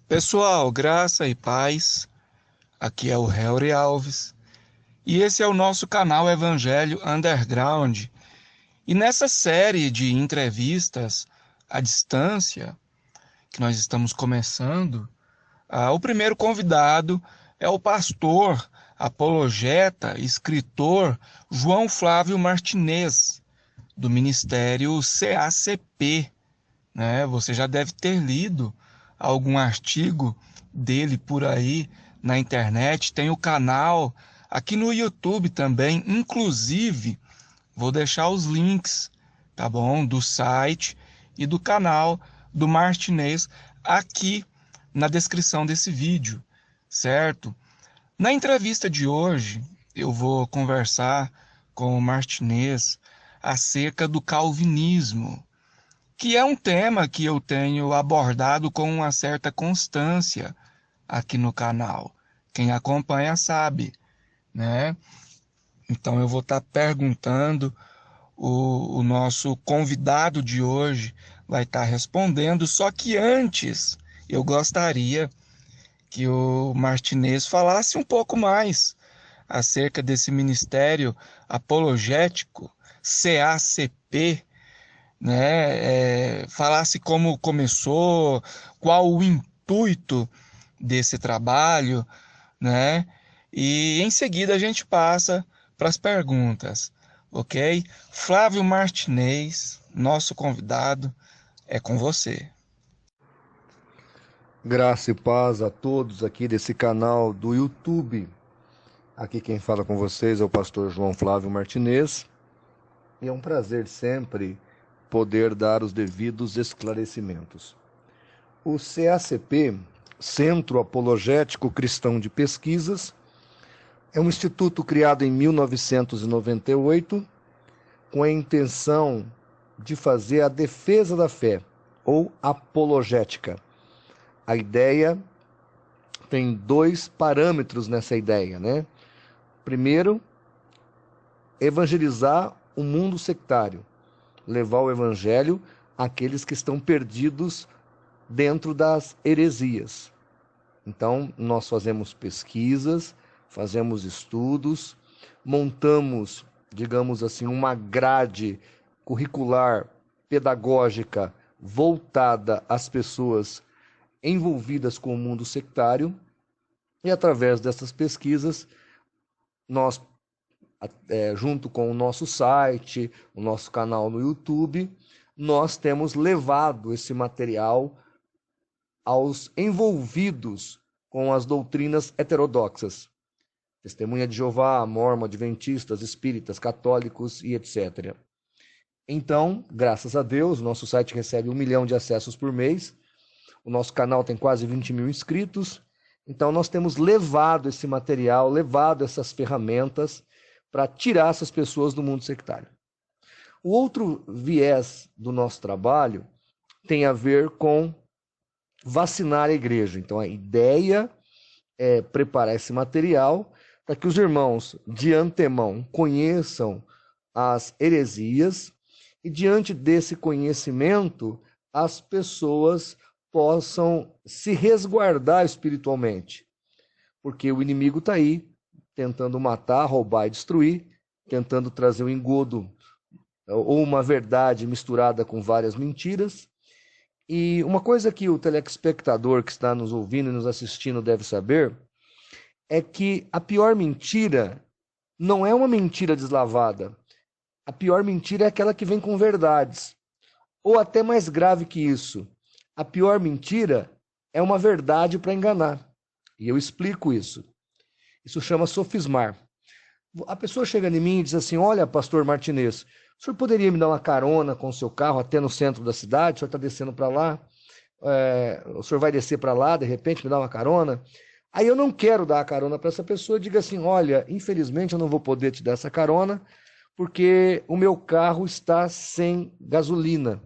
Pessoal, graça e paz. Aqui é o Helry Alves e esse é o nosso canal Evangelho Underground. E nessa série de entrevistas à distância que nós estamos começando, o primeiro convidado é o pastor, apologeta, escritor João Flávio Martinez, do Ministério CACP, né? Você já deve ter lido algum artigo dele por aí na internet. Tem o canal aqui no YouTube também. Inclusive, vou deixar os links, tá bom? Do site e do canal do Martinez aqui na descrição desse vídeo, certo? Na entrevista de hoje, eu vou conversar com o Martinez acerca do calvinismo, que é um tema que eu tenho abordado com uma certa constância aqui no canal. Quem acompanha sabe, né? Então eu vou estar perguntando, o nosso convidado de hoje vai estar respondendo, só que antes eu gostaria que o Martinez falasse um pouco mais acerca desse ministério apologético, CACP, né? Falasse como começou, qual o intuito desse trabalho, né? E em seguida a gente passa para as perguntas, ok? Flávio Martinez, nosso convidado, é com você. Graça e paz a todos aqui desse canal do YouTube. Aqui quem fala com vocês é o pastor João Flávio Martinez. E é um prazer sempre poder dar os devidos esclarecimentos. O CACP, Centro Apologético Cristão de Pesquisas, é um instituto criado em 1998 com a intenção de fazer a defesa da fé, ou apologética. A ideia tem dois parâmetros nessa ideia, né? Primeiro, evangelizar o mundo sectário, levar o evangelho àqueles que estão perdidos dentro das heresias. Então, nós fazemos pesquisas, fazemos estudos, montamos, digamos assim, uma grade curricular, pedagógica, voltada às pessoas envolvidas com o mundo sectário, e através dessas pesquisas, nós, junto com o nosso site, o nosso canal no YouTube, nós temos levado esse material aos envolvidos com as doutrinas heterodoxas. Testemunha de Jeová, Mórmon, Adventistas, Espíritas, Católicos e etc. Então, graças a Deus, nosso site recebe 1 milhão de acessos por mês, o nosso canal tem quase 20 mil inscritos, então nós temos levado esse material, levado essas ferramentas para tirar essas pessoas do mundo sectário. O outro viés do nosso trabalho tem a ver com vacinar a igreja. Então a ideia é preparar esse material para que os irmãos de antemão conheçam as heresias e diante desse conhecimento as pessoas possam se resguardar espiritualmente, porque o inimigo está aí tentando matar, roubar e destruir, tentando trazer um engodo ou uma verdade misturada com várias mentiras. E uma coisa que o telespectador que está nos ouvindo e nos assistindo deve saber é que a pior mentira não é uma mentira deslavada. A pior mentira é aquela que vem com verdades. Ou até mais grave que isso, a pior mentira é uma verdade para enganar. E eu explico isso. Isso chama sofismar. A pessoa chega em mim e diz assim: olha, pastor Martinez, o senhor poderia me dar uma carona com o seu carro até no centro da cidade? O senhor está descendo para lá, o senhor vai descer para lá, de repente me dá uma carona? Aí eu não quero dar a carona para essa pessoa, diga assim: olha, infelizmente eu não vou poder te dar essa carona, porque o meu carro está sem gasolina.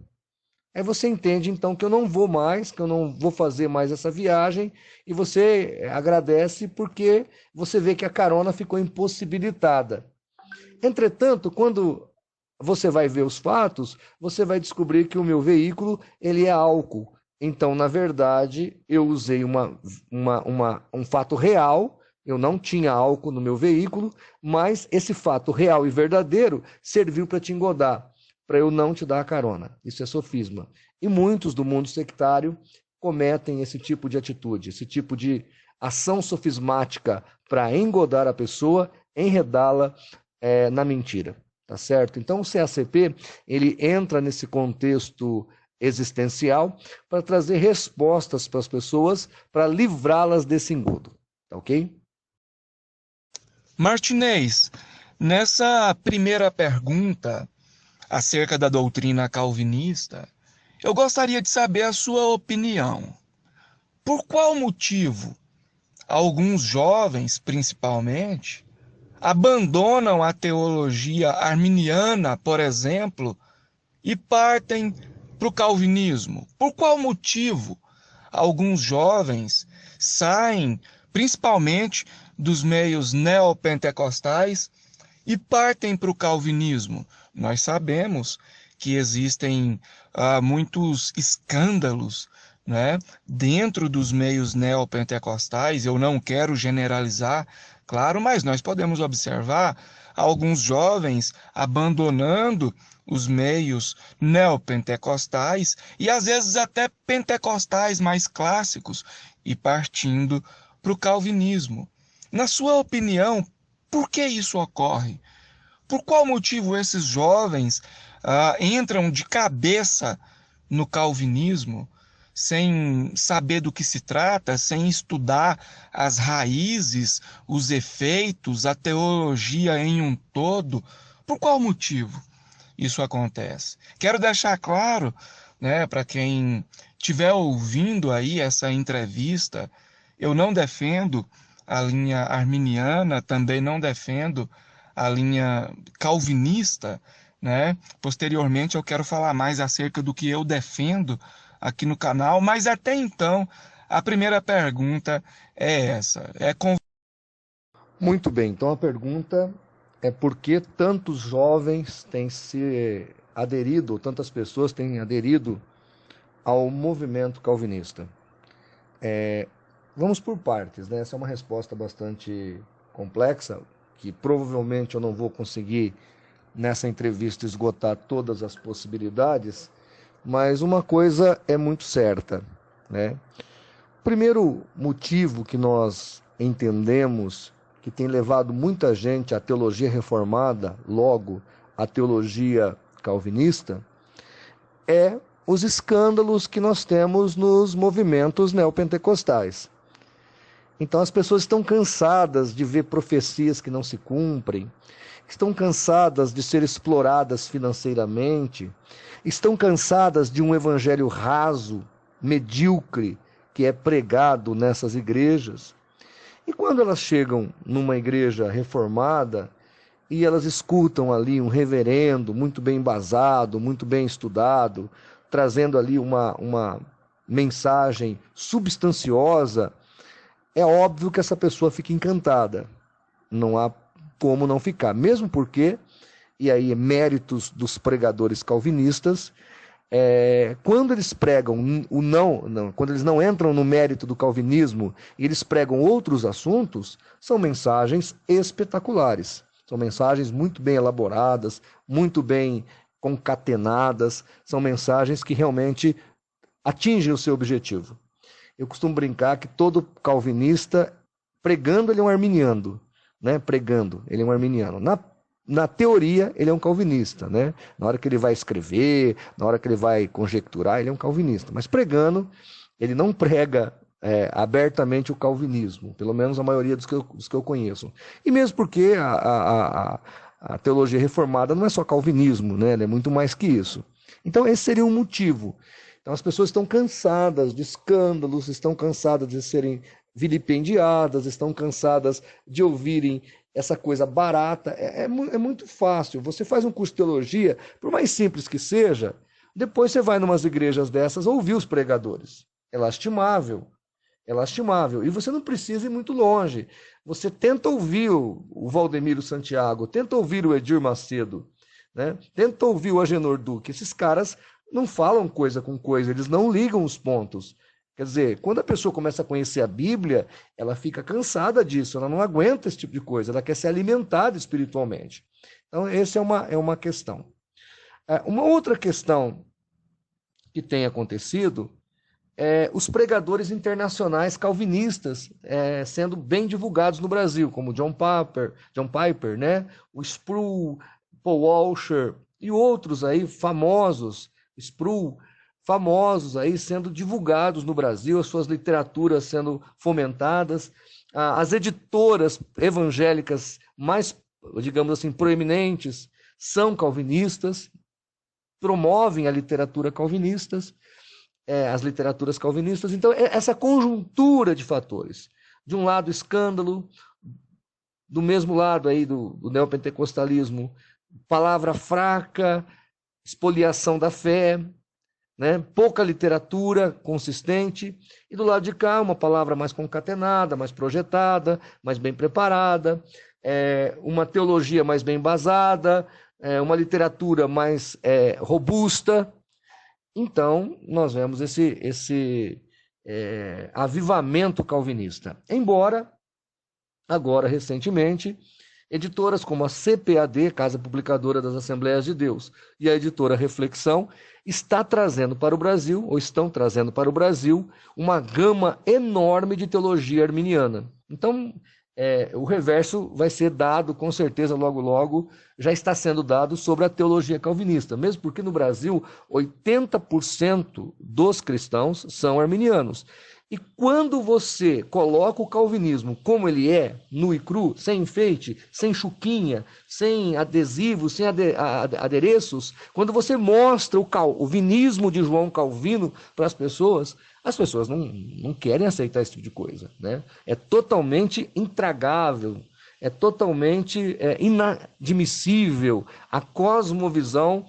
Aí você entende então que eu não vou mais, que eu não vou fazer mais essa viagem, e você agradece porque você vê que a carona ficou impossibilitada. Entretanto, quando você vai ver os fatos, você vai descobrir que o meu veículo ele é álcool. Então, na verdade, eu usei um fato real, eu não tinha álcool no meu veículo, mas esse fato real e verdadeiro serviu para te engodar, para eu não te dar a carona. Isso é sofisma. E muitos do mundo sectário cometem esse tipo de atitude, esse tipo de ação sofismática para engodar a pessoa, enredá-la na mentira, tá certo? Então o CACP, ele entra nesse contexto existencial para trazer respostas para as pessoas, para livrá-las desse engodo, tá ok? Martinez, nessa primeira pergunta acerca da doutrina calvinista, eu gostaria de saber a sua opinião. Por qual motivo alguns jovens, principalmente, abandonam a teologia arminiana, por exemplo, e partem para o calvinismo? Por qual motivo alguns jovens saem, principalmente dos meios neopentecostais, e partem para o calvinismo? Nós sabemos que existem muitos escândalos, né, dentro dos meios neopentecostais. Eu não quero generalizar, claro, mas nós podemos observar alguns jovens abandonando os meios neopentecostais e às vezes até pentecostais mais clássicos e partindo para o calvinismo. Na sua opinião, por que isso ocorre? Por qual motivo esses jovens entram de cabeça no calvinismo, sem saber do que se trata, sem estudar as raízes, os efeitos, a teologia em um todo? Por qual motivo isso acontece? Quero deixar claro, né, para quem estiver ouvindo aí essa entrevista, eu não defendo a linha arminiana, também não defendo a linha calvinista, né? Posteriormente eu quero falar mais acerca do que eu defendo aqui no canal, mas até então a primeira pergunta é essa. Muito bem, então a pergunta é por que tantos jovens têm se aderido, ou tantas pessoas têm aderido ao movimento calvinista? Vamos por partes, né? Essa é uma resposta bastante complexa, que provavelmente eu não vou conseguir nessa entrevista esgotar todas as possibilidades, mas uma coisa é muito certa, né? O primeiro motivo que nós entendemos que tem levado muita gente à teologia reformada, logo à teologia calvinista, é os escândalos que nós temos nos movimentos neopentecostais. Então as pessoas estão cansadas de ver profecias que não se cumprem, estão cansadas de ser exploradas financeiramente, estão cansadas de um evangelho raso, medíocre, que é pregado nessas igrejas. E quando elas chegam numa igreja reformada e elas escutam ali um reverendo muito bem embasado, muito bem estudado, trazendo ali uma mensagem substanciosa, é óbvio que essa pessoa fica encantada. Não há como não ficar. Mesmo porque, e aí méritos dos pregadores calvinistas, quando eles pregam quando eles não entram no mérito do calvinismo e eles pregam outros assuntos, são mensagens espetaculares. São mensagens muito bem elaboradas, muito bem concatenadas, são mensagens que realmente atingem o seu objetivo. Eu costumo brincar que todo calvinista, pregando, ele é um arminiano, né? Pregando, ele é um arminiano. Na teoria, ele é um calvinista, né? Na hora que ele vai escrever, na hora que ele vai conjecturar, ele é um calvinista. Mas pregando, ele não prega abertamente o calvinismo, pelo menos a maioria dos que eu conheço. E mesmo porque a teologia reformada não é só calvinismo, né? Ela é muito mais que isso. Então, esse seria um motivo. Então, as pessoas estão cansadas de escândalos, estão cansadas de serem vilipendiadas, estão cansadas de ouvirem essa coisa barata. É muito fácil. Você faz um curso de teologia, por mais simples que seja, depois você vai em umas igrejas dessas ouvir os pregadores. É lastimável. É lastimável. E você não precisa ir muito longe. Você tenta ouvir o Valdemiro Santiago, tenta ouvir o Edir Macedo, né? Tenta ouvir o Agenor Duque. Esses caras não falam coisa com coisa, eles não ligam os pontos. Quer dizer, quando a pessoa começa a conhecer a Bíblia, ela fica cansada disso, ela não aguenta esse tipo de coisa, ela quer ser alimentada espiritualmente. Então, essa é uma questão. Uma outra questão que tem acontecido é os pregadores internacionais calvinistas sendo bem divulgados no Brasil, como John Piper, né? O Sproul, Paul Washer e outros aí famosos, Sproul, famosos aí sendo divulgados no Brasil, as suas literaturas sendo fomentadas, as editoras evangélicas mais, digamos assim, proeminentes são calvinistas, promovem a literatura calvinistas, as literaturas calvinistas. Então, essa conjuntura de fatores. De um lado, escândalo, do mesmo lado aí do neopentecostalismo, palavra fraca, espoliação da fé, né? Pouca literatura consistente, e do lado de cá, uma palavra mais concatenada, mais projetada, mais bem preparada, uma teologia mais bem embasada, uma literatura mais robusta. Então, nós vemos esse avivamento calvinista. Embora, agora, recentemente, editoras como a CPAD, Casa Publicadora das Assembleias de Deus, e a editora Reflexão, estão trazendo para o Brasil, uma gama enorme de teologia arminiana. Então, o reverso vai ser dado, com certeza, logo, logo, já está sendo dado sobre a teologia calvinista, mesmo porque no Brasil 80% dos cristãos são arminianos. E quando você coloca o calvinismo como ele é, nu e cru, sem enfeite, sem chuquinha, sem adesivos, sem adereços, quando você mostra o calvinismo de João Calvino para as pessoas não querem aceitar esse tipo de coisa, né? É totalmente intragável, é totalmente inadmissível a cosmovisão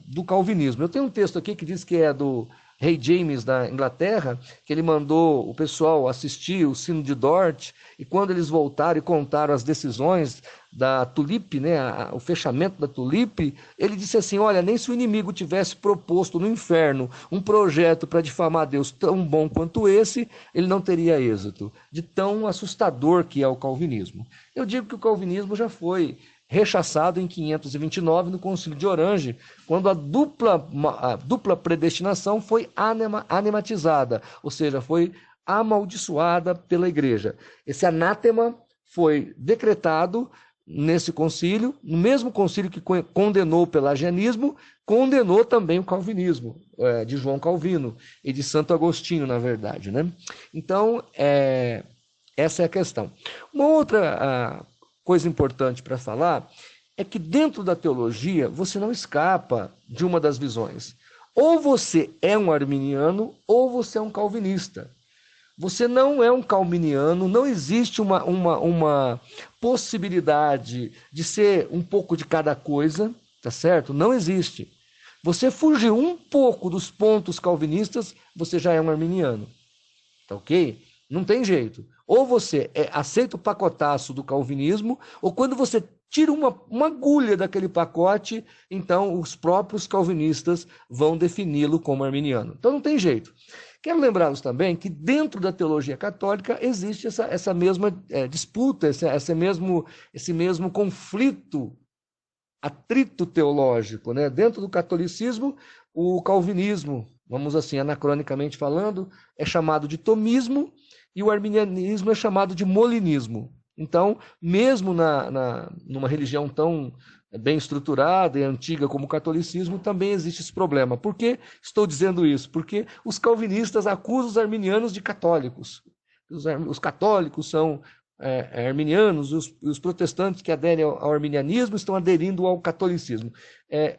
do calvinismo. Eu tenho um texto aqui que diz que é do Rei James da Inglaterra, que ele mandou o pessoal assistir o Sino de Dort, e quando eles voltaram e contaram as decisões da Tulip, né, o fechamento da Tulip, ele disse assim: olha, nem se o inimigo tivesse proposto no inferno um projeto para difamar Deus tão bom quanto esse, ele não teria êxito, de tão assustador que é o calvinismo. Eu digo que o calvinismo já foi rechaçado em 529 no Concílio de Orange, quando a dupla predestinação foi anatematizada, ou seja, foi amaldiçoada pela igreja. Esse anátema foi decretado nesse concílio, no mesmo concílio que condenou o pelagianismo, condenou também o calvinismo, de João Calvino e de Santo Agostinho, na verdade, né? Então, essa é a questão. Uma outra coisa importante para falar é que dentro da teologia você não escapa de uma das visões. Ou você é um arminiano ou você é um calvinista. Você não é um calviniano, não existe uma possibilidade de ser um pouco de cada coisa, tá certo? Não existe. Você fugir um pouco dos pontos calvinistas, você já é um arminiano, tá ok? Não tem jeito. Ou você aceita o pacotaço do calvinismo, ou quando você tira uma agulha daquele pacote, então os próprios calvinistas vão defini-lo como arminiano. Então não tem jeito. Quero lembrá-los também que dentro da teologia católica existe essa mesma disputa, esse mesmo conflito, atrito teológico, né? Dentro do catolicismo, o calvinismo, vamos assim, anacronicamente falando, é chamado de tomismo, e o arminianismo é chamado de molinismo. Então, mesmo numa religião tão bem estruturada e antiga como o catolicismo, também existe esse problema. Por que estou dizendo isso? Porque os calvinistas acusam os arminianos de católicos. Os católicos são arminianos, os protestantes que aderem ao arminianismo estão aderindo ao catolicismo.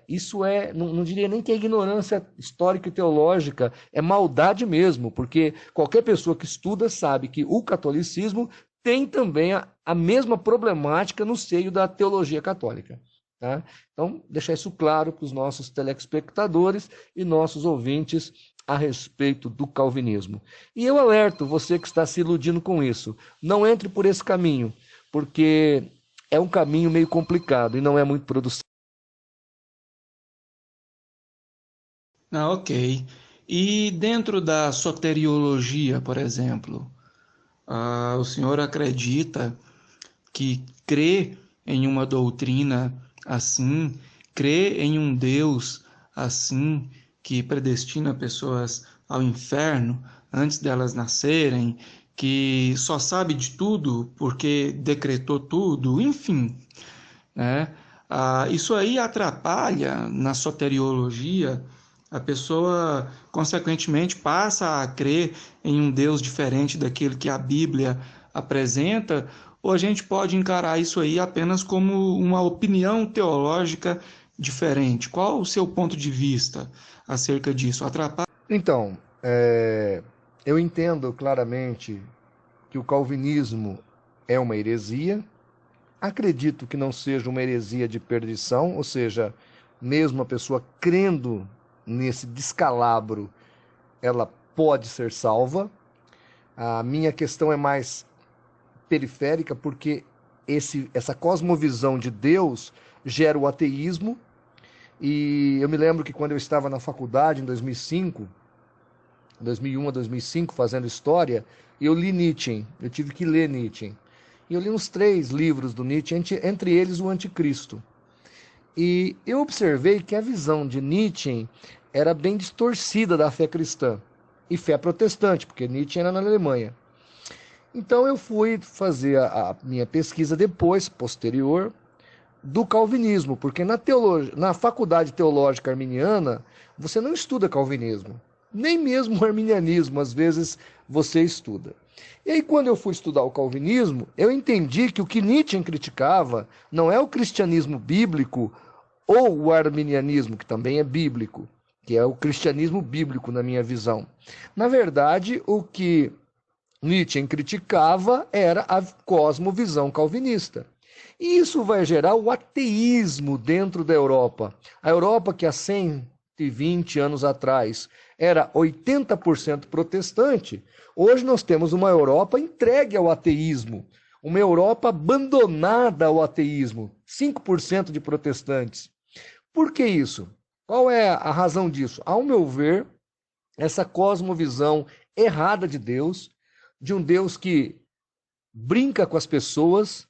Isso não diria nem que é ignorância histórica e teológica, é maldade mesmo, porque qualquer pessoa que estuda sabe que o catolicismo tem também a mesma problemática no seio da teologia católica. Tá? Então, deixar isso claro para os nossos telespectadores e nossos ouvintes a respeito do calvinismo. E eu alerto você que está se iludindo com isso, não entre por esse caminho, porque é um caminho meio complicado e não é muito produtivo. Ah, ok. E dentro da soteriologia, por exemplo, o senhor acredita que crê em uma doutrina assim, crê em um Deus assim, que predestina pessoas ao inferno antes delas nascerem, que só sabe de tudo porque decretou tudo, enfim, né? Isso aí atrapalha na soteriologia, a pessoa, consequentemente, passa a crer em um Deus diferente daquele que a Bíblia apresenta, ou a gente pode encarar isso aí apenas como uma opinião teológica diferente? Qual o seu ponto de vista acerca disso? Atrapalha? Então, eu entendo claramente que o calvinismo é uma heresia. Acredito que não seja uma heresia de perdição, ou seja, mesmo a pessoa crendo nesse descalabro, ela pode ser salva. A minha questão é mais periférica, porque essa cosmovisão de Deus gera o ateísmo. E eu me lembro que quando eu estava na faculdade, em 2005, 2001 a 2005, fazendo história, eu li Nietzsche. Eu tive que ler Nietzsche. E eu li uns 3 livros do Nietzsche, entre eles o Anticristo. E eu observei que a visão de Nietzsche era bem distorcida da fé cristã e fé protestante, porque Nietzsche era na Alemanha. Então eu fui fazer a minha pesquisa depois, posterior, do calvinismo, porque na faculdade teológica arminiana você não estuda calvinismo, nem mesmo o arminianismo, às vezes você estuda. E aí, quando eu fui estudar o calvinismo, eu entendi que o que Nietzsche criticava não é o cristianismo bíblico ou o arminianismo, que também é bíblico, que é o cristianismo bíblico na minha visão. Na verdade, o que Nietzsche criticava era a cosmovisão calvinista. E isso vai gerar o ateísmo dentro da Europa. A Europa, que há 120 anos atrás era 80% protestante, hoje nós temos uma Europa entregue ao ateísmo, uma Europa abandonada ao ateísmo, 5% de protestantes. Por que isso? Qual é a razão disso? Ao meu ver, essa cosmovisão errada de um Deus que brinca com as pessoas,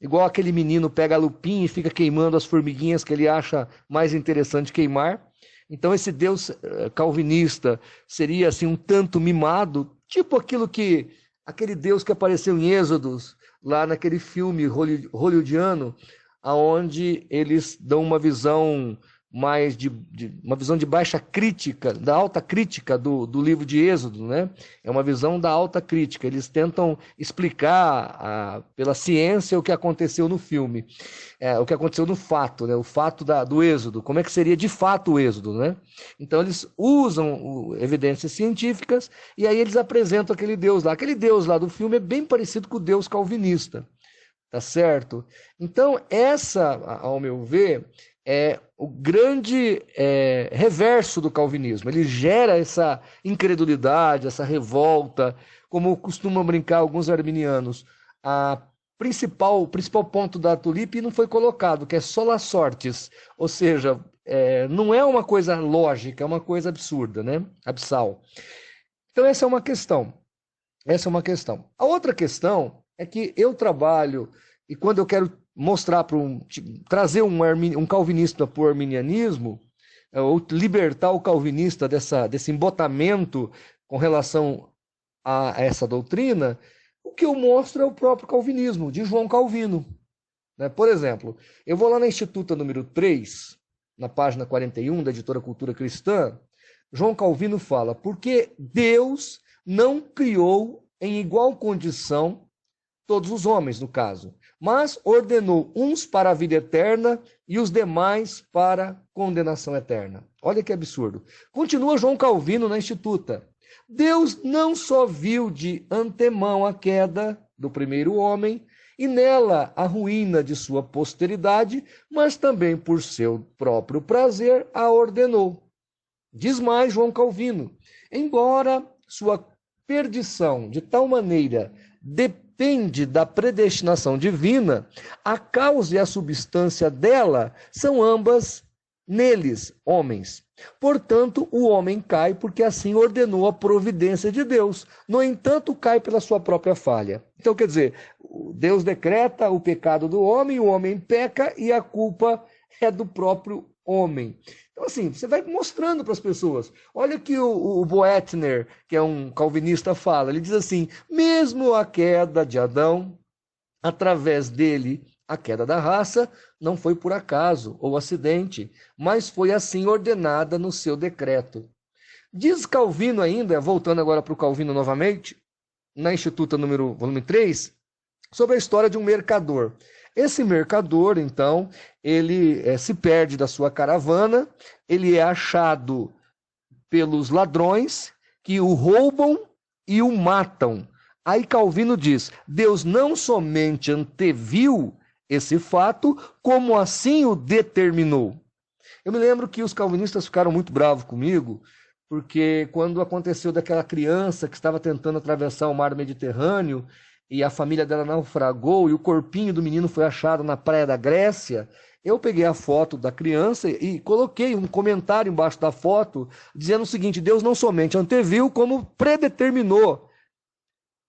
igual aquele menino pega a lupinha e fica queimando as formiguinhas que ele acha mais interessante queimar. Então esse Deus calvinista seria assim um tanto mimado, tipo aquele Deus que apareceu em Êxodos, lá naquele filme hollywoodiano, aonde eles dão uma visão mais uma visão de baixa crítica, da alta crítica do livro de Êxodo, né? É uma visão da alta crítica. Eles tentam explicar pela ciência o que aconteceu no filme, o que aconteceu no fato, né? O fato do Êxodo, como é que seria de fato o Êxodo, né? Então eles usam evidências científicas e aí eles apresentam aquele Deus lá. Aquele Deus lá do filme é bem parecido com o Deus calvinista, tá certo? Então essa, ao meu ver, é o grande reverso do calvinismo. Ele gera essa incredulidade, essa revolta, como costumam brincar alguns arminianos. O principal ponto da tulipe não foi colocado, que é sola sortes, ou seja, não é uma coisa lógica, é uma coisa absurda, né? Absal. Então essa é uma questão. Essa é uma questão. A outra questão é que eu trabalho e quando eu quero mostrar trazer um calvinista para o arminianismo, ou libertar o calvinista desse embotamento com relação a essa doutrina, o que eu mostro é o próprio calvinismo, de João Calvino. Né? Por exemplo, eu vou lá na Instituta número 3, na página 41 da editora Cultura Cristã, João Calvino fala, porque Deus não criou em igual condição todos os homens, no caso, mas ordenou uns para a vida eterna e os demais para condenação eterna. Olha que absurdo. Continua João Calvino na Instituta. Deus não só viu de antemão a queda do primeiro homem e nela a ruína de sua posteridade, mas também por seu próprio prazer a ordenou. Diz mais João Calvino, embora sua perdição de tal maneira depende da predestinação divina, a causa e a substância dela são ambas neles, homens. Portanto, o homem cai porque assim ordenou a providência de Deus. No entanto, cai pela sua própria falha. Então, quer dizer, Deus decreta o pecado do homem, o homem peca e a culpa é do próprio homem. Então, assim, você vai mostrando para as pessoas. Olha o que o Boetner, que é um calvinista, fala. Ele diz assim: mesmo a queda de Adão, através dele, a queda da raça, não foi por acaso ou acidente, mas foi assim ordenada no seu decreto. Diz Calvino ainda, voltando agora para o Calvino novamente, na Instituta volume 3, sobre a história de um mercador. Esse mercador, então, ele se perde da sua caravana, ele é achado pelos ladrões que o roubam e o matam. Aí Calvino diz: Deus não somente anteviu esse fato, como assim o determinou. Eu me lembro que os calvinistas ficaram muito bravos comigo, porque quando aconteceu daquela criança que estava tentando atravessar o mar Mediterrâneo e a família dela naufragou e o corpinho do menino foi achado na praia da Grécia, eu peguei a foto da criança e coloquei um comentário embaixo da foto dizendo o seguinte: Deus não somente anteviu, como predeterminou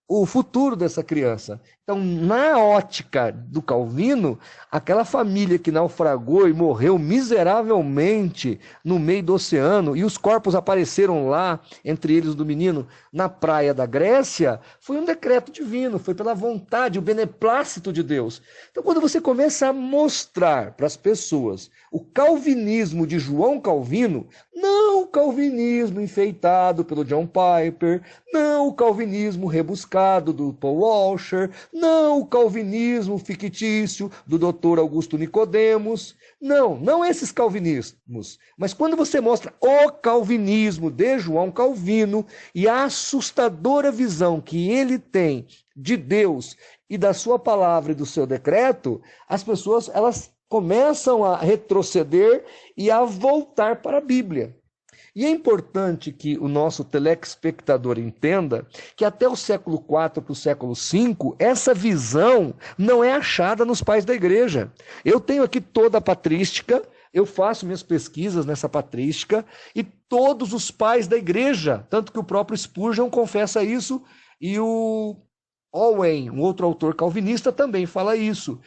o futuro dessa criança. Então, na ótica do Calvino, aquela família que naufragou e morreu miseravelmente no meio do oceano, e os corpos apareceram lá, entre eles do menino, na praia da Grécia, foi um decreto divino, foi pela vontade, o beneplácito de Deus. Então, quando você começa a mostrar para as pessoas o calvinismo de João Calvino, não o calvinismo enfeitado pelo John Piper, não o calvinismo rebuscado do Paul Washer, não o calvinismo fictício do Dr. Augusto Nicodemos, não esses calvinismos, mas quando você mostra o calvinismo de João Calvino e a assustadora visão que ele tem de Deus e da sua palavra e do seu decreto, as pessoas elas começam a retroceder e a voltar para a Bíblia. E é importante que o nosso telespectador entenda que até o século IV para o século V, essa visão não é achada nos pais da igreja. Eu tenho aqui toda a patrística, eu faço minhas pesquisas nessa patrística, e todos os pais da igreja, tanto que o próprio Spurgeon confessa isso, e o Owen, um outro autor calvinista, também fala isso.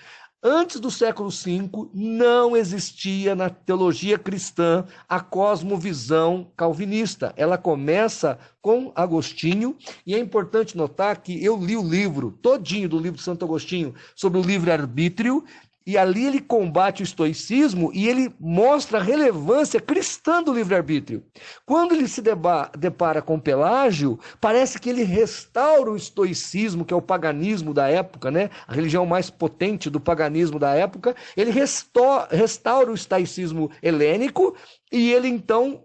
Antes do século V, não existia na teologia cristã a cosmovisão calvinista. Ela começa com Agostinho, e é importante notar que eu li o livro todinho do livro de Santo Agostinho sobre o livre-arbítrio, e ali ele combate o estoicismo e ele mostra a relevância cristã do livre-arbítrio. Quando ele se depara com Pelágio, parece que ele restaura o estoicismo, que é o paganismo da época, né? A religião mais potente do paganismo da época. Ele restaura o estoicismo helênico e ele então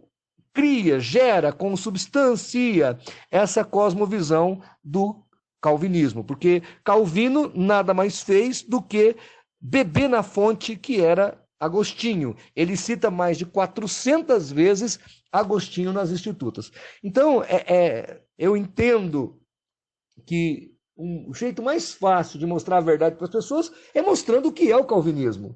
gera, consubstancia essa cosmovisão do calvinismo, porque Calvino nada mais fez do que beber na fonte que era Agostinho. Ele cita mais de 400 vezes Agostinho nas Institutas. Então, eu entendo que o jeito mais fácil de mostrar a verdade para as pessoas é mostrando o que é o calvinismo.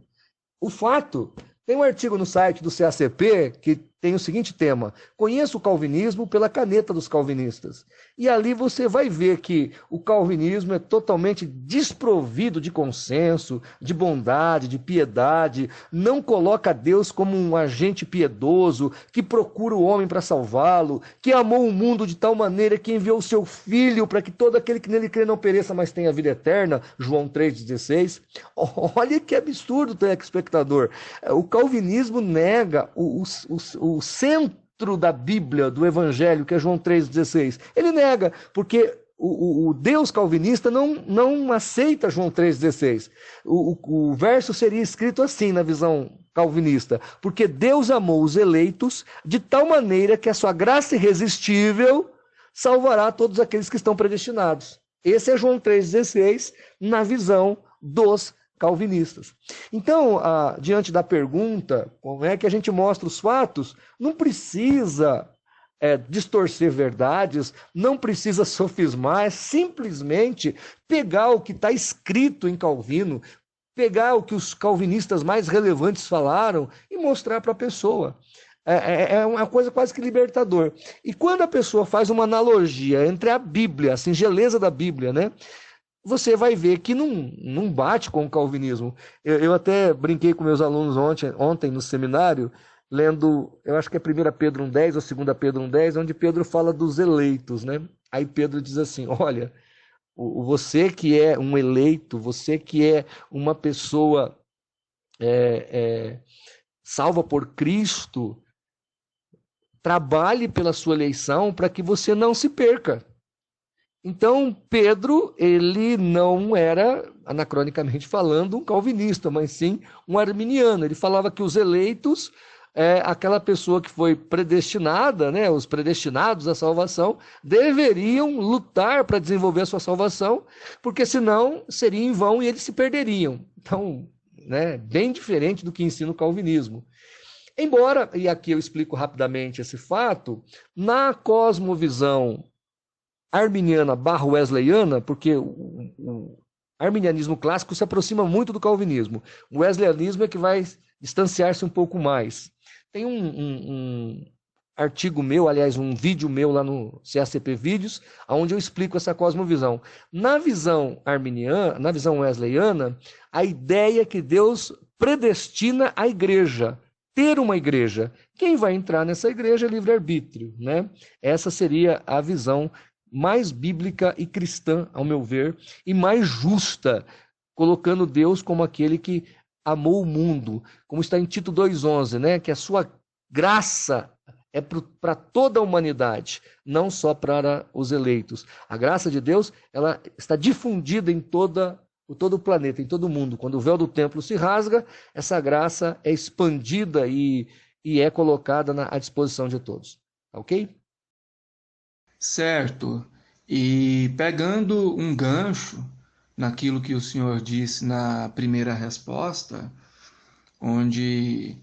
O fato, tem um artigo no site do CACP que tem o seguinte tema: conheça o calvinismo pela caneta dos calvinistas. E ali você vai ver que o calvinismo é totalmente desprovido de consenso, de bondade, de piedade, não coloca Deus como um agente piedoso, que procura o homem para salvá-lo, que amou o mundo de tal maneira que enviou o seu filho para que todo aquele que nele crê não pereça, mas tenha vida eterna, João 3,16. Olha que absurdo, telespectador. O calvinismo nega o centro da Bíblia, do Evangelho, que é João 3,16. Ele nega, porque o Deus calvinista não aceita João 3,16. O verso seria escrito assim na visão calvinista: porque Deus amou os eleitos de tal maneira que a sua graça irresistível salvará todos aqueles que estão predestinados. Esse é João 3,16 na visão dos calvinistas. Então, diante da pergunta, como é que a gente mostra os fatos, não precisa distorcer verdades, não precisa sofismar, é simplesmente pegar o que está escrito em Calvino, pegar o que os calvinistas mais relevantes falaram e mostrar para a pessoa. É uma coisa quase que libertador. E quando a pessoa faz uma analogia entre a Bíblia, a singeleza da Bíblia, né? Você vai ver que não bate com o calvinismo. Eu até brinquei com meus alunos ontem no seminário, lendo, eu acho que é 1 Pedro 1,10 ou 2 Pedro 1,10, onde Pedro fala dos eleitos, né? Aí Pedro diz assim, olha, você que é um eleito, você que é uma pessoa salva por Cristo, trabalhe pela sua eleição para que você não se perca. Então, Pedro, ele não era, anacronicamente falando, um calvinista, mas sim um arminiano. Ele falava que os eleitos, aquela pessoa que foi predestinada, né, os predestinados à salvação, deveriam lutar para desenvolver a sua salvação, porque senão seria em vão e eles se perderiam. Então, né, bem diferente do que ensina o calvinismo. Embora, e aqui eu explico rapidamente esse fato, na cosmovisão arminiana barra wesleyana, porque o arminianismo clássico se aproxima muito do calvinismo, o wesleyanismo é que vai distanciar-se um pouco mais. Tem um artigo meu, aliás, um vídeo meu lá no CACP Vídeos, onde eu explico essa cosmovisão. Na visão arminiana, na visão wesleyana, a ideia é que Deus predestina a igreja, ter uma igreja. Quem vai entrar nessa igreja é livre-arbítrio, né? Essa seria a visão mais bíblica e cristã, ao meu ver, e mais justa, colocando Deus como aquele que amou o mundo, como está em Tito 2,11, né? Que a sua graça é para toda a humanidade, não só para os eleitos. A graça de Deus, ela está difundida em todo o planeta, em todo o mundo. Quando o véu do templo se rasga, essa graça é expandida e é colocada à disposição de todos. Ok? Certo. E pegando um gancho naquilo que o senhor disse na primeira resposta, onde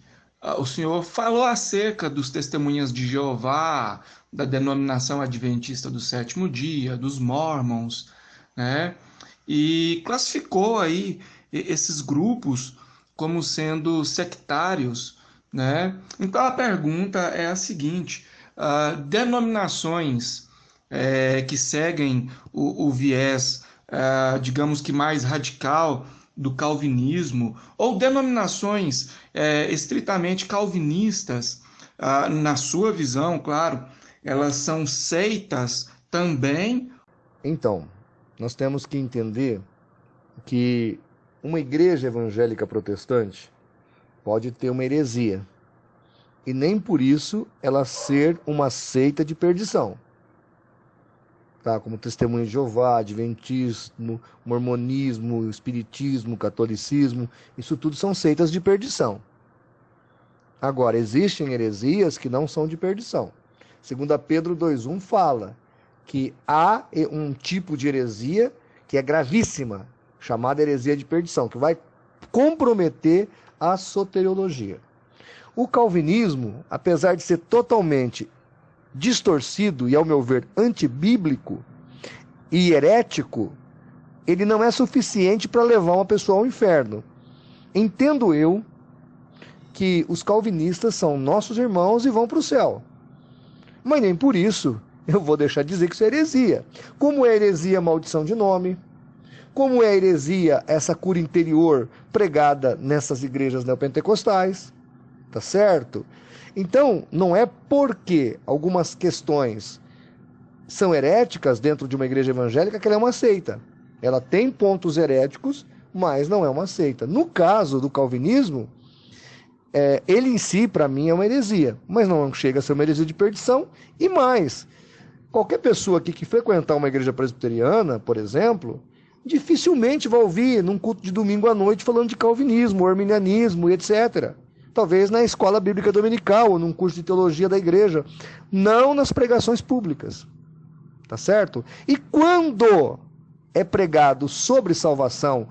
o senhor falou acerca dos testemunhas de Jeová, da denominação adventista do sétimo dia, dos Mormons, né? E classificou aí esses grupos como sendo sectários, né? Então a pergunta é a seguinte: denominações que seguem o viés, digamos que mais radical do calvinismo, ou denominações estritamente calvinistas, na sua visão, claro, elas são seitas também? Então, nós temos que entender que uma igreja evangélica protestante pode ter uma heresia, e nem por isso ela ser uma seita de perdição. Tá? Como Testemunho de Jeová, Adventismo, Mormonismo, Espiritismo, Catolicismo, isso tudo são seitas de perdição. Agora, existem heresias que não são de perdição. 2 Pedro 2,1 fala que há um tipo de heresia que é gravíssima, chamada heresia de perdição, que vai comprometer a soteriologia. O calvinismo, apesar de ser totalmente distorcido e, ao meu ver, antibíblico e herético, ele não é suficiente para levar uma pessoa ao inferno. Entendo eu que os calvinistas são nossos irmãos e vão para o céu. Mas nem por isso eu vou deixar de dizer que isso é heresia. Como é heresia a maldição de nome, como é heresia essa cura interior pregada nessas igrejas neopentecostais, tá certo? Então, não é porque algumas questões são heréticas dentro de uma igreja evangélica que ela é uma seita. Ela tem pontos heréticos, mas não é uma seita. No caso do calvinismo, ele em si, para mim, é uma heresia, mas não chega a ser uma heresia de perdição. E mais, qualquer pessoa aqui que frequentar uma igreja presbiteriana, por exemplo, dificilmente vai ouvir num culto de domingo à noite falando de calvinismo, arminianismo e etc. Talvez na escola bíblica dominical ou num curso de teologia da igreja, não nas pregações públicas, tá certo? E quando é pregado sobre salvação,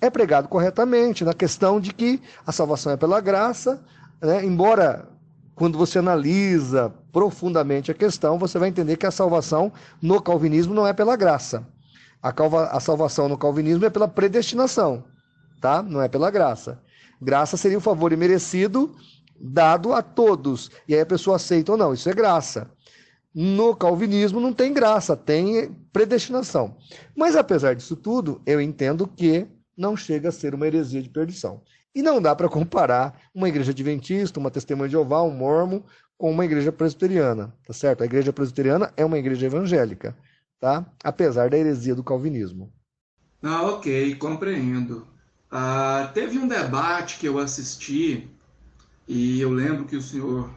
é pregado corretamente, na questão de que a salvação é pela graça, né? Embora quando você analisa profundamente a questão, você vai entender que a salvação no calvinismo não é pela graça. A salvação no calvinismo é pela predestinação. tá? Não é pela graça. Graça seria o favor imerecido dado a todos. E aí a pessoa aceita ou não. Isso é graça. No calvinismo não tem graça, tem predestinação. Mas apesar disso tudo, eu entendo que não chega a ser uma heresia de perdição. E não dá para comparar uma igreja adventista, uma testemunha de Jeová, um mormon, com uma igreja presbiteriana, tá certo? A igreja presbiteriana é uma igreja evangélica, tá? Apesar da heresia do calvinismo. Ah, ok, compreendo. Teve um debate que eu assisti e eu lembro que o senhor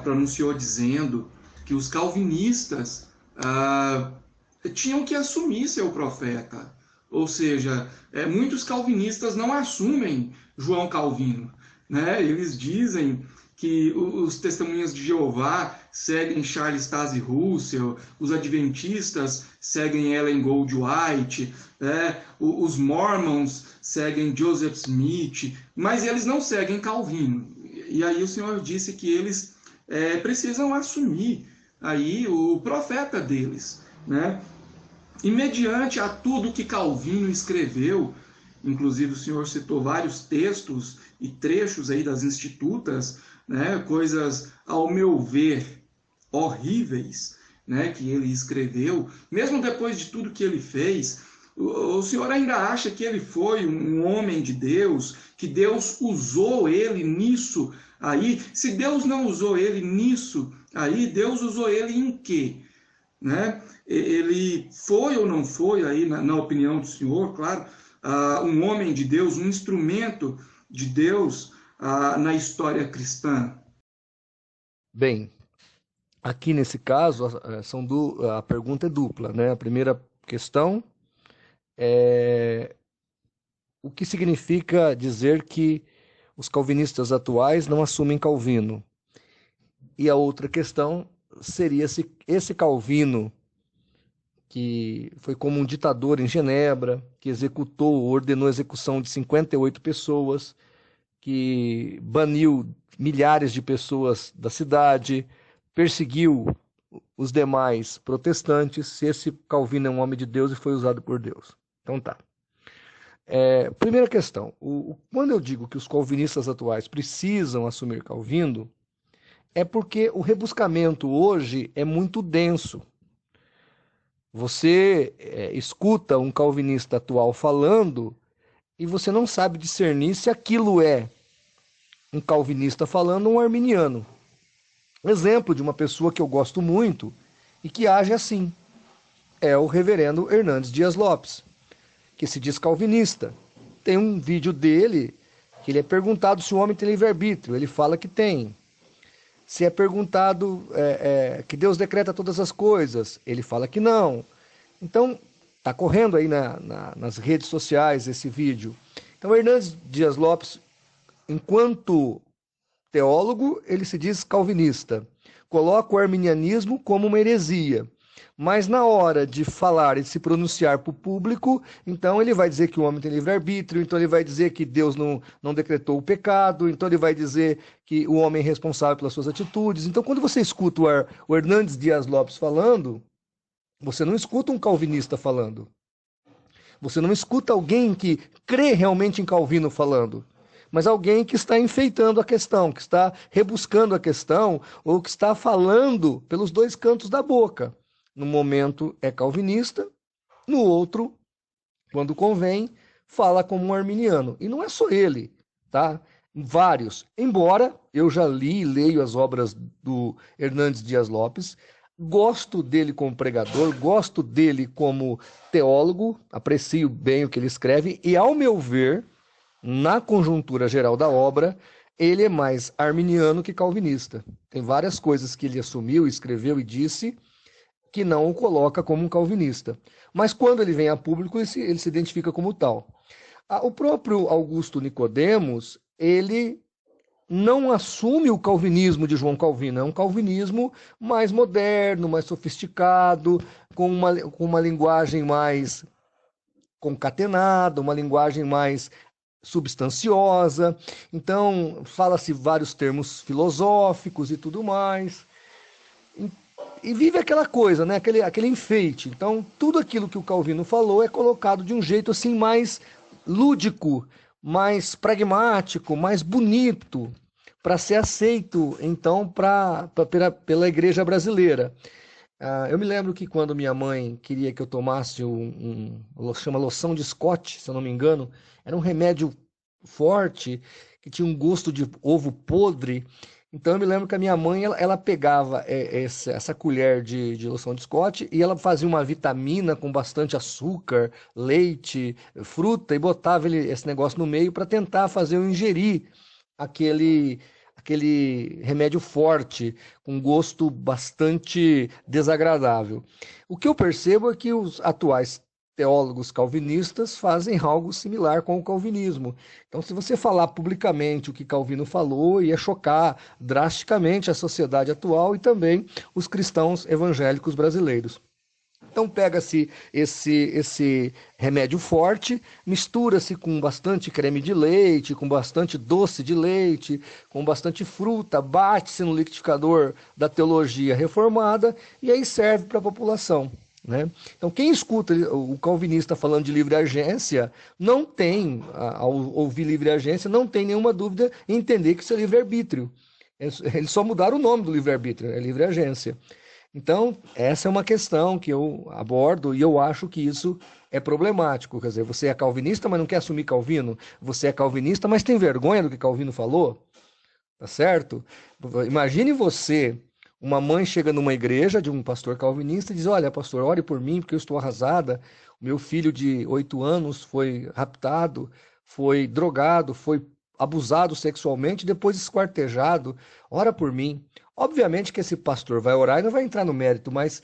pronunciou dizendo que os calvinistas tinham que assumir seu profeta. Ou seja, muitos calvinistas não assumem João Calvino, né? Eles dizem que os testemunhas de Jeová seguem Charles Taze Russell, os adventistas seguem Ellen Goldwhite, né? Os mormons seguem Joseph Smith, mas eles não seguem Calvino. E aí o senhor disse que eles precisam assumir aí o profeta deles, né? E mediante a tudo que Calvino escreveu, inclusive o senhor citou vários textos e trechos aí das Institutas, né, coisas, ao meu ver, horríveis, né, que ele escreveu, mesmo depois de tudo que ele fez, o senhor ainda acha que ele foi um homem de Deus, que Deus usou ele nisso aí? Se Deus não usou ele nisso aí, Deus usou ele em quê? Né? Ele foi ou não foi, aí, na opinião do senhor, claro, um homem de Deus, um instrumento de Deus na história cristã? Bem, aqui nesse caso, a pergunta é dupla, né? A primeira questão é o que significa dizer que os calvinistas atuais não assumem Calvino? E a outra questão seria se esse Calvino, que foi como um ditador em Genebra, que ordenou a execução de 58 pessoas, que baniu milhares de pessoas da cidade, perseguiu os demais protestantes, se esse Calvino é um homem de Deus e foi usado por Deus. Então tá. Primeira questão, quando eu digo que os calvinistas atuais precisam assumir Calvino, é porque o rebuscamento hoje é muito denso. Você escuta um calvinista atual falando e você não sabe discernir se aquilo é um calvinista falando ou um arminiano. Exemplo de uma pessoa que eu gosto muito e que age assim é o reverendo Hernandes Dias Lopes, que se diz calvinista. Tem um vídeo dele que ele é perguntado se o homem tem livre-arbítrio. Ele fala que tem. Se é perguntado que Deus decreta todas as coisas, ele fala que não. Então, está correndo aí nas redes sociais esse vídeo. Então, Hernandes Dias Lopes, enquanto teólogo, ele se diz calvinista. Coloca o arminianismo como uma heresia. Mas na hora de falar e de se pronunciar para o público, então ele vai dizer que o homem tem livre-arbítrio, então ele vai dizer que Deus não decretou o pecado, então ele vai dizer que o homem é responsável pelas suas atitudes. Então, quando você escuta o Hernandes Dias Lopes falando, você não escuta um calvinista falando. Você não escuta alguém que crê realmente em Calvino falando, mas alguém que está enfeitando a questão, que está rebuscando a questão, ou que está falando pelos dois cantos da boca. No momento é calvinista, no outro, quando convém, fala como um arminiano. E não é só ele, tá? Vários. Embora eu já li e leio as obras do Hernandes Dias Lopes, gosto dele como pregador, gosto dele como teólogo, aprecio bem o que ele escreve e, ao meu ver, na conjuntura geral da obra, ele é mais arminiano que calvinista. Tem várias coisas que ele assumiu, escreveu e disse que não o coloca como um calvinista. Mas quando ele vem a público, ele se identifica como tal. O próprio Augusto Nicodemos, ele não assume o calvinismo de João Calvino, é um calvinismo mais moderno, mais sofisticado, com uma linguagem mais concatenada, uma linguagem mais substanciosa. Então, fala-se vários termos filosóficos e tudo mais. E vive aquela coisa, né? Aquele enfeite. Então, tudo aquilo que o Calvino falou é colocado de um jeito assim mais lúdico, mais pragmático, mais bonito, para ser aceito, então, pela igreja brasileira. Eu me lembro que quando minha mãe queria que eu tomasse chama loção de Scott, se eu não me engano, era um remédio forte, que tinha um gosto de ovo podre. Então eu me lembro que a minha mãe, ela pegava essa colher de loção de Scott e ela fazia uma vitamina com bastante açúcar, leite, fruta e botava esse negócio no meio para tentar fazer eu ingerir aquele remédio forte, com gosto bastante desagradável. O que eu percebo é que os atuais teólogos calvinistas fazem algo similar com o calvinismo. Então, se você falar publicamente o que Calvino falou, ia chocar drasticamente a sociedade atual e também os cristãos evangélicos brasileiros. Então pega-se esse remédio forte, mistura-se com bastante creme de leite, com bastante doce de leite, com bastante fruta, bate-se no liquidificador da teologia reformada e aí serve para a população. Né? Então, quem escuta o calvinista falando de livre agência, não tem, ao ouvir livre agência, não tem nenhuma dúvida em entender que isso é livre-arbítrio. Eles só mudaram o nome do livre-arbítrio, é livre agência. Então, essa é uma questão que eu abordo e eu acho que isso é problemático. Quer dizer, você é calvinista, mas não quer assumir Calvino. Você é calvinista, mas tem vergonha do que Calvino falou. Tá certo? Imagine você, uma mãe chega numa igreja de um pastor calvinista e diz: olha, pastor, ore por mim porque eu estou arrasada. O meu filho de 8 anos foi raptado, foi drogado, foi abusado sexualmente, depois esquartejado. Ora por mim. Obviamente que esse pastor vai orar e não vai entrar no mérito, mas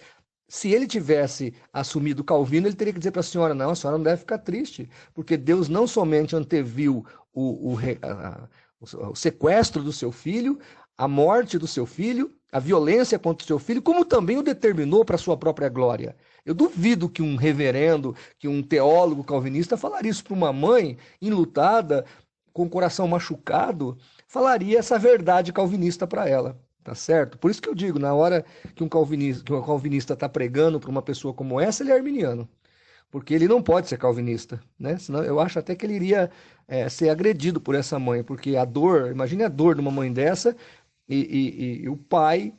se ele tivesse assumido Calvino, ele teria que dizer para a senhora: não, a senhora não deve ficar triste, porque Deus não somente anteviu o sequestro do seu filho, a morte do seu filho, a violência contra o seu filho, como também o determinou para a sua própria glória. Eu duvido que um reverendo, que um teólogo calvinista falaria isso para uma mãe enlutada, com o coração machucado, falaria essa verdade calvinista para ela. Tá certo? Por isso que eu digo, na hora que um calvinista está pregando para uma pessoa como essa, ele é arminiano. Porque ele não pode ser calvinista, né? Senão eu acho até que ele iria ser agredido por essa mãe, porque a dor, imagine a dor de uma mãe dessa e o pai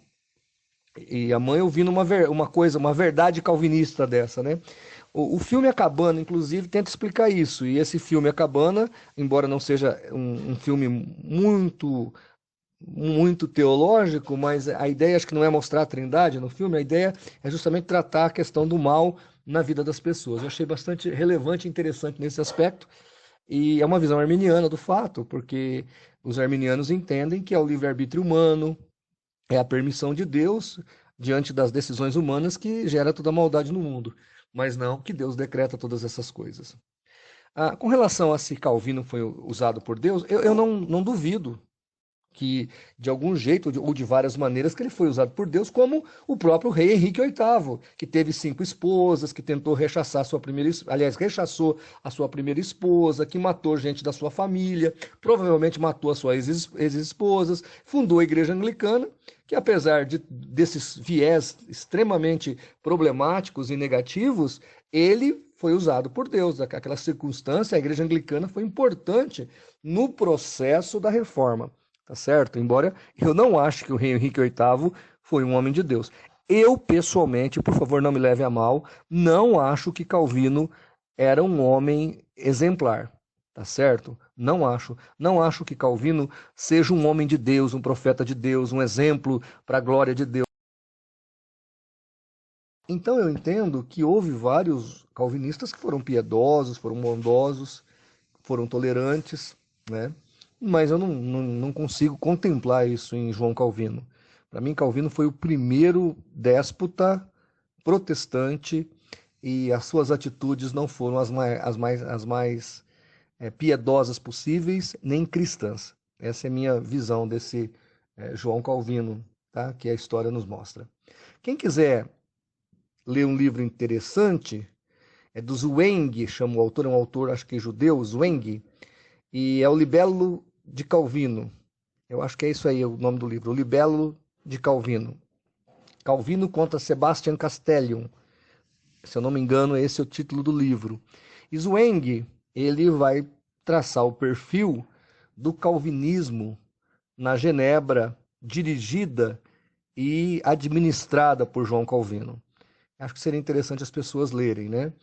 e a mãe ouvindo uma verdade calvinista dessa, né? O filme A Cabana, inclusive, tenta explicar isso. E esse filme A Cabana, embora não seja um filme muito teológico, mas a ideia acho que não é mostrar a Trindade no filme, a ideia é justamente tratar a questão do mal na vida das pessoas. Eu achei bastante relevante e interessante nesse aspecto, e é uma visão arminiana do fato, porque os arminianos entendem que é o livre-arbítrio humano, é a permissão de Deus diante das decisões humanas que gera toda a maldade no mundo, mas não que Deus decreta todas essas coisas. Com relação a se Calvino foi usado por Deus, eu não duvido que de algum jeito ou de várias maneiras que ele foi usado por Deus, como o próprio rei Henrique VIII, que teve 5 esposas, que tentou rechaçar rechaçou a sua primeira esposa, que matou gente da sua família, provavelmente matou as suas ex-esposas, fundou a igreja anglicana, que apesar desses viés extremamente problemáticos e negativos, ele foi usado por Deus. Aquela circunstância, a igreja anglicana foi importante no processo da reforma. Tá certo? Embora eu não ache que o rei Henrique VIII foi um homem de Deus. Eu, pessoalmente, por favor, não me leve a mal, não acho que Calvino era um homem exemplar. Tá certo? Não acho. Não acho que Calvino seja um homem de Deus, um profeta de Deus, um exemplo para a glória de Deus. Então eu entendo que houve vários calvinistas que foram piedosos, foram bondosos, foram tolerantes, né? Mas eu não consigo contemplar isso em João Calvino. Para mim, Calvino foi o primeiro déspota protestante e as suas atitudes não foram as mais piedosas possíveis, nem cristãs. Essa é a minha visão desse João Calvino, tá? Que a história nos mostra. Quem quiser ler um livro interessante, é do Zwenghi, chama o autor, é um autor, acho que judeu, Zwenghi, e é o Libelo de Calvino. Eu acho que é isso aí o nome do livro, o Libelo de Calvino. Calvino contra Sebastian Castellium. Se eu não me engano, esse é o título do livro. E Zwenghi, ele vai traçar o perfil do calvinismo na Genebra, dirigida e administrada por João Calvino. Acho que seria interessante as pessoas lerem, né?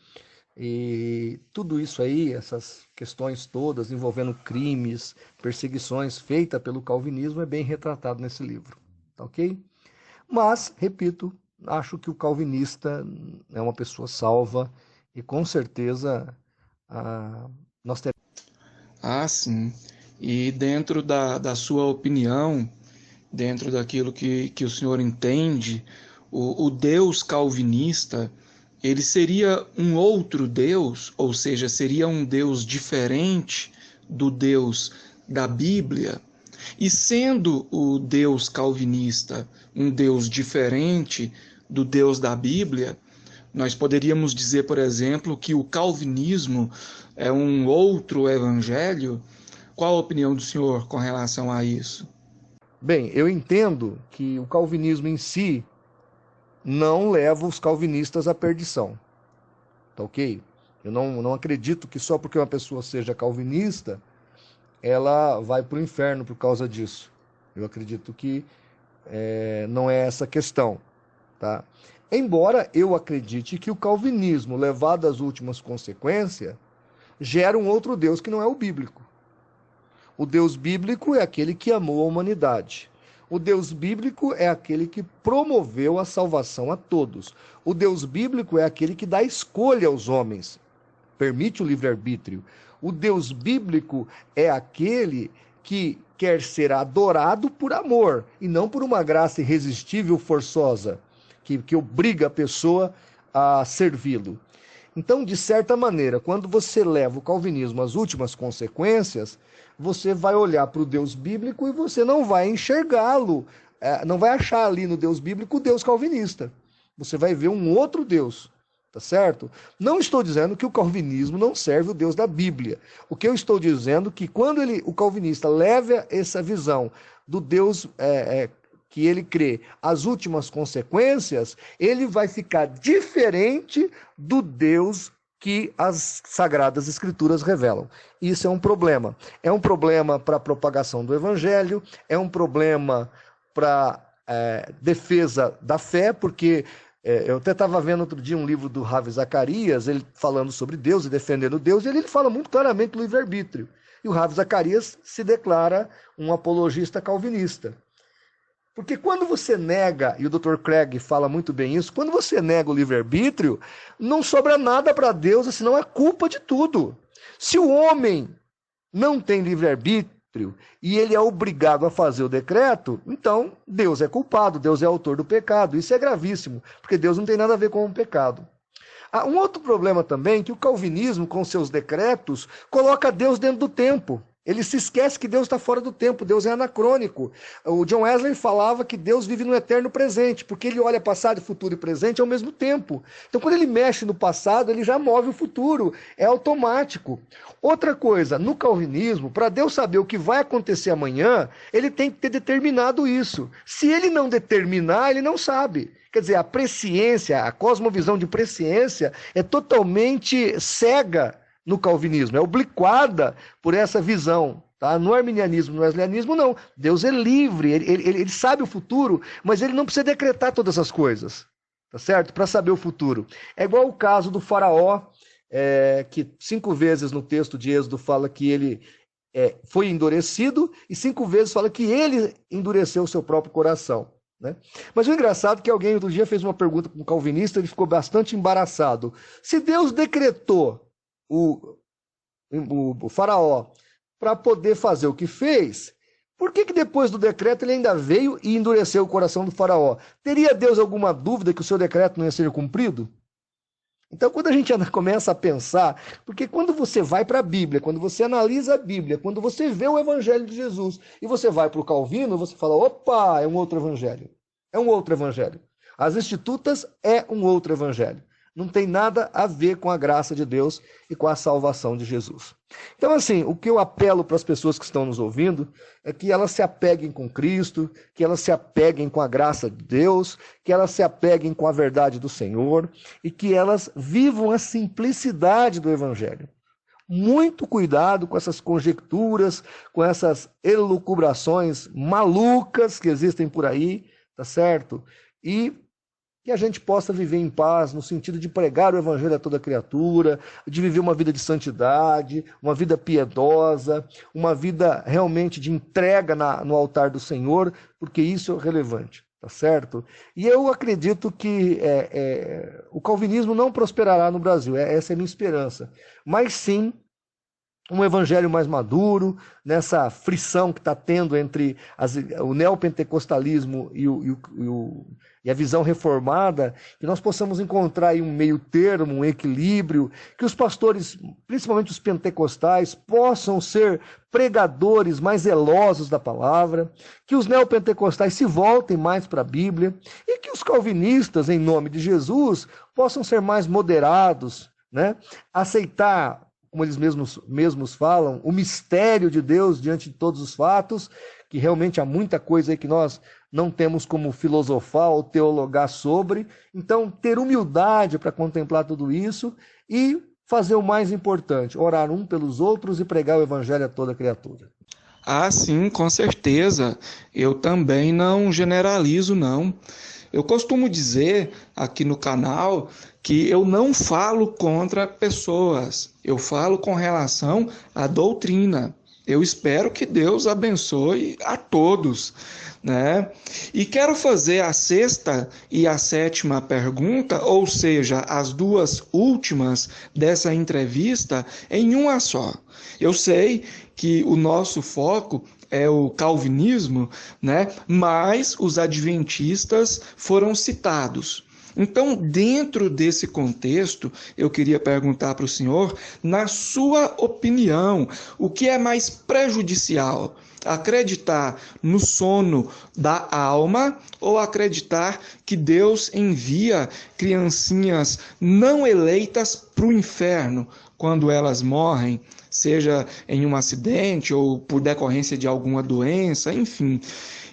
E tudo isso aí, essas questões todas envolvendo crimes, perseguições feitas pelo calvinismo, é bem retratado nesse livro, tá ok? Mas, repito, acho que o calvinista é uma pessoa salva e com certeza nós teremos. Ah, sim. E dentro da sua opinião, dentro daquilo que o senhor entende, o Deus calvinista, ele seria um outro Deus, ou seja, seria um Deus diferente do Deus da Bíblia? E sendo o Deus calvinista um Deus diferente do Deus da Bíblia, nós poderíamos dizer, por exemplo, que o calvinismo é um outro evangelho? Qual a opinião do senhor com relação a isso? Bem, eu entendo que o calvinismo em si não leva os calvinistas à perdição, tá ok? Eu não acredito que só porque uma pessoa seja calvinista, ela vai para o inferno por causa disso. Eu acredito que não é essa a questão, tá? Embora eu acredite que o calvinismo, levado às últimas consequências, gera um outro Deus que não é o bíblico. O Deus bíblico é aquele que amou a humanidade. O Deus bíblico é aquele que promoveu a salvação a todos. O Deus bíblico é aquele que dá escolha aos homens, permite o livre-arbítrio. O Deus bíblico é aquele que quer ser adorado por amor e não por uma graça irresistível, forçosa, que obriga a pessoa a servi-lo. Então, de certa maneira, quando você leva o calvinismo às últimas consequências, você vai olhar para o Deus bíblico e você não vai enxergá-lo, não vai achar ali no Deus bíblico o Deus calvinista. Você vai ver um outro Deus, tá certo? Não estou dizendo que o calvinismo não serve o Deus da Bíblia. O que eu estou dizendo é que quando o calvinista leva essa visão do Deus que ele crê, as últimas consequências, ele vai ficar diferente do Deus que as Sagradas Escrituras revelam. Isso é um problema. É um problema para a propagação do Evangelho, é um problema para defesa da fé, porque eu até estava vendo outro dia um livro do Ravi Zacarias, ele falando sobre Deus e defendendo Deus, e ele fala muito claramente do livre-arbítrio. E o Ravi Zacarias se declara um apologista calvinista. Porque quando você nega, e o Dr. Craig fala muito bem isso, quando você nega o livre-arbítrio, não sobra nada para Deus, senão é culpa de tudo. Se o homem não tem livre-arbítrio e ele é obrigado a fazer o decreto, então Deus é culpado, Deus é autor do pecado. Isso é gravíssimo, porque Deus não tem nada a ver com o pecado. Há um outro problema também, que o calvinismo, com seus decretos, coloca Deus dentro do tempo. Ele se esquece que Deus está fora do tempo, Deus é anacrônico. O John Wesley falava que Deus vive no eterno presente, porque ele olha passado, futuro e presente ao mesmo tempo. Então, quando ele mexe no passado, ele já move o futuro, é automático. Outra coisa, no calvinismo, para Deus saber o que vai acontecer amanhã, ele tem que ter determinado isso. Se ele não determinar, ele não sabe. Quer dizer, a presciência, a cosmovisão de presciência é totalmente cega no calvinismo, é obliquada por essa visão. Tá? No arminianismo, no wesleyanismo, não. Deus é livre, ele sabe o futuro, mas ele não precisa decretar todas as coisas, tá certo? Para saber o futuro. É igual o caso do faraó, que 5 vezes no texto de Êxodo fala que ele foi endurecido, e 5 vezes fala que ele endureceu o seu próprio coração. Né? Mas o engraçado é que alguém outro dia fez uma pergunta para um calvinista, ele ficou bastante embaraçado. Se Deus decretou o faraó para poder fazer o que fez, por que depois do decreto ele ainda veio e endureceu o coração do faraó? Teria Deus alguma dúvida que o seu decreto não ia ser cumprido? Então, quando a gente começa a pensar, porque quando você vai para a Bíblia, quando você analisa a Bíblia, quando você vê o Evangelho de Jesus e você vai para o Calvino, você fala, opa, é um outro Evangelho. É um outro Evangelho. As Institutas é um outro Evangelho. Não tem nada a ver com a graça de Deus e com a salvação de Jesus. Então, assim, o que eu apelo para as pessoas que estão nos ouvindo é que elas se apeguem com Cristo, que elas se apeguem com a graça de Deus, que elas se apeguem com a verdade do Senhor e que elas vivam a simplicidade do Evangelho. muito cuidado com essas conjecturas, com essas elucubrações malucas que existem por aí, tá certo? E que a gente possa viver em paz, no sentido de pregar o evangelho a toda criatura, de viver uma vida de santidade, uma vida piedosa, uma vida realmente de entrega no altar do Senhor, porque isso é relevante, tá certo? E eu acredito que o calvinismo não prosperará no Brasil, essa é a minha esperança, mas sim um evangelho mais maduro, nessa frição que está tendo entre o neopentecostalismo e a visão reformada, que nós possamos encontrar aí um meio termo, um equilíbrio, que os pastores, principalmente os pentecostais, possam ser pregadores mais zelosos da palavra, que os neopentecostais se voltem mais para a Bíblia e que os calvinistas, em nome de Jesus, possam ser mais moderados, né? Aceitar, como eles mesmos falam, o mistério de Deus diante de todos os fatos, que realmente há muita coisa aí que nós não temos como filosofar ou teologar sobre. Então, ter humildade para contemplar tudo isso e fazer o mais importante, orar um pelos outros e pregar o evangelho a toda criatura. Ah, sim, com certeza. Eu também não generalizo, não. Eu costumo dizer aqui no canal que eu não falo contra pessoas, eu falo com relação à doutrina. Eu espero que Deus abençoe a todos, né? E quero fazer a sexta e a sétima pergunta, ou seja, as duas últimas dessa entrevista, em uma só. Eu sei que o nosso foco é o calvinismo, né? Mas os adventistas foram citados. Então, dentro desse contexto, eu queria perguntar para o senhor, na sua opinião, o que é mais prejudicial? Acreditar no sono da alma ou acreditar que Deus envia criancinhas não eleitas para o inferno quando elas morrem, seja em um acidente ou por decorrência de alguma doença, enfim.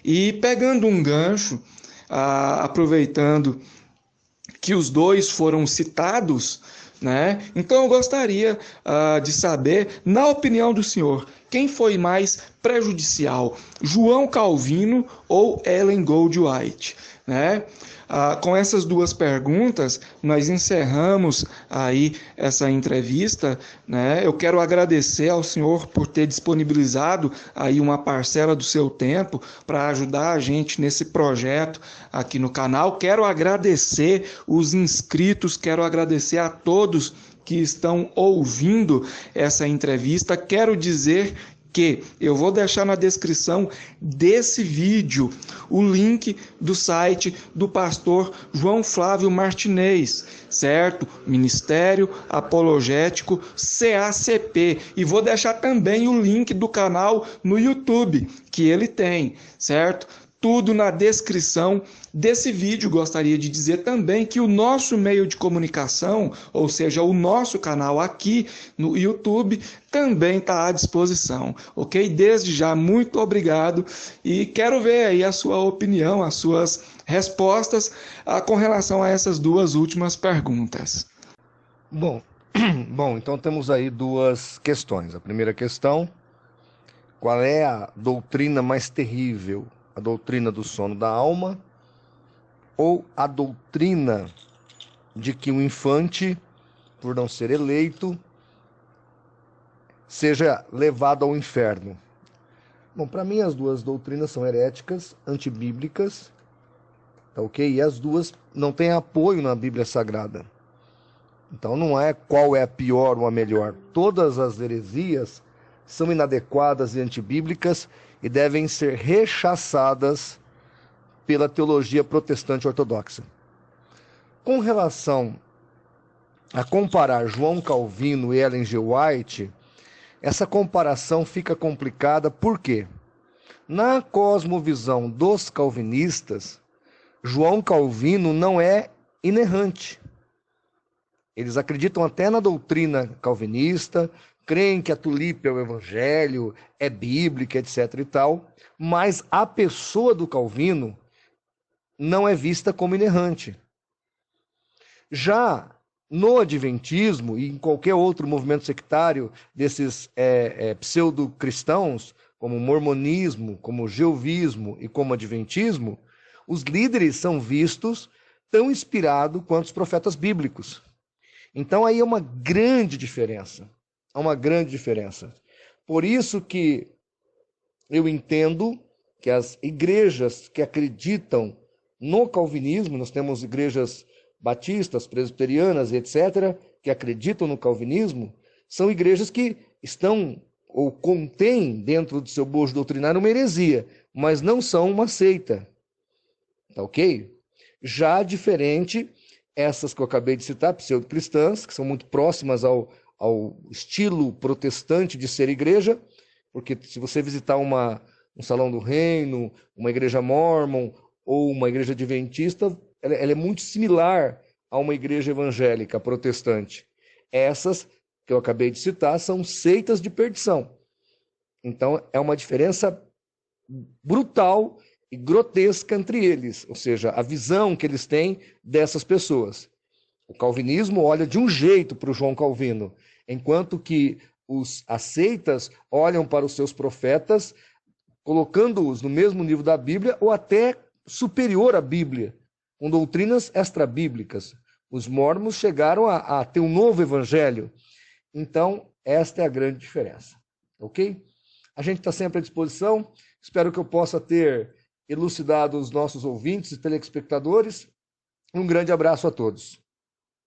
E pegando um gancho, aproveitando que os dois foram citados, né? Então eu gostaria de saber, na opinião do senhor, quem foi mais prejudicial, João Calvino ou Ellen Goldwhite, né? Com essas duas perguntas, nós encerramos aí essa entrevista, né? Eu quero agradecer ao senhor por ter disponibilizado aí uma parcela do seu tempo para ajudar a gente nesse projeto aqui no canal. Quero agradecer os inscritos, quero agradecer a todos que estão ouvindo essa entrevista. Quero dizer que eu vou deixar na descrição desse vídeo o link do site do pastor João Flávio Martinez, certo? Ministério Apologético CACP. E vou deixar também o link do canal no YouTube, que ele tem, certo? Tudo na descrição desse vídeo. Gostaria de dizer também que o nosso meio de comunicação, ou seja, o nosso canal aqui no YouTube, também está à disposição, ok? Desde já, muito obrigado e quero ver aí a sua opinião, as suas respostas com relação a essas duas últimas perguntas. Bom, então temos aí duas questões. A primeira questão, qual é a doutrina mais terrível? A doutrina do sono da alma ou a doutrina de que o infante, por não ser eleito, seja levado ao inferno? Bom, para mim as duas doutrinas são heréticas, antibíblicas, tá ok? E as duas não têm apoio na Bíblia Sagrada. Então não é qual é a pior ou a melhor. Todas as heresias são inadequadas e antibíblicas e devem ser rechaçadas pela teologia protestante ortodoxa. Com relação a comparar João Calvino e Ellen G. White, essa comparação fica complicada. Por quê? Na cosmovisão dos calvinistas, João Calvino não é inerrante. Eles acreditam até na doutrina calvinista, creem que a tulipe é o evangelho, é bíblica, etc. e tal, mas a pessoa do Calvino não é vista como inerrante. Já no adventismo e em qualquer outro movimento sectário desses pseudo-cristãos, como mormonismo, como jeovismo e como adventismo, os líderes são vistos tão inspirados quanto os profetas bíblicos. Então aí é uma grande diferença. Há uma grande diferença. Por isso que eu entendo que as igrejas que acreditam no calvinismo, nós temos igrejas batistas, presbiterianas, etc., que acreditam no calvinismo, são igrejas que estão ou contêm dentro do seu bojo doutrinário uma heresia, mas não são uma seita. Tá ok? Já diferente, essas que eu acabei de citar, pseudo-cristãs, que são muito próximas ao estilo protestante de ser igreja, porque se você visitar um salão do reino, uma igreja mórmon ou uma igreja adventista, ela é muito similar a uma igreja evangélica protestante. Essas que eu acabei de citar são seitas de perdição. Então é uma diferença brutal e grotesca entre eles, ou seja, a visão que eles têm dessas pessoas. O calvinismo olha de um jeito para o João Calvino, enquanto que as seitas olham para os seus profetas, colocando-os no mesmo nível da Bíblia ou até superior à Bíblia, com doutrinas extrabíblicas. Os mórmons chegaram a ter um novo evangelho. Então, esta é a grande diferença. Ok? A gente está sempre à disposição. Espero que eu possa ter elucidado os nossos ouvintes e telespectadores. Um grande abraço a todos.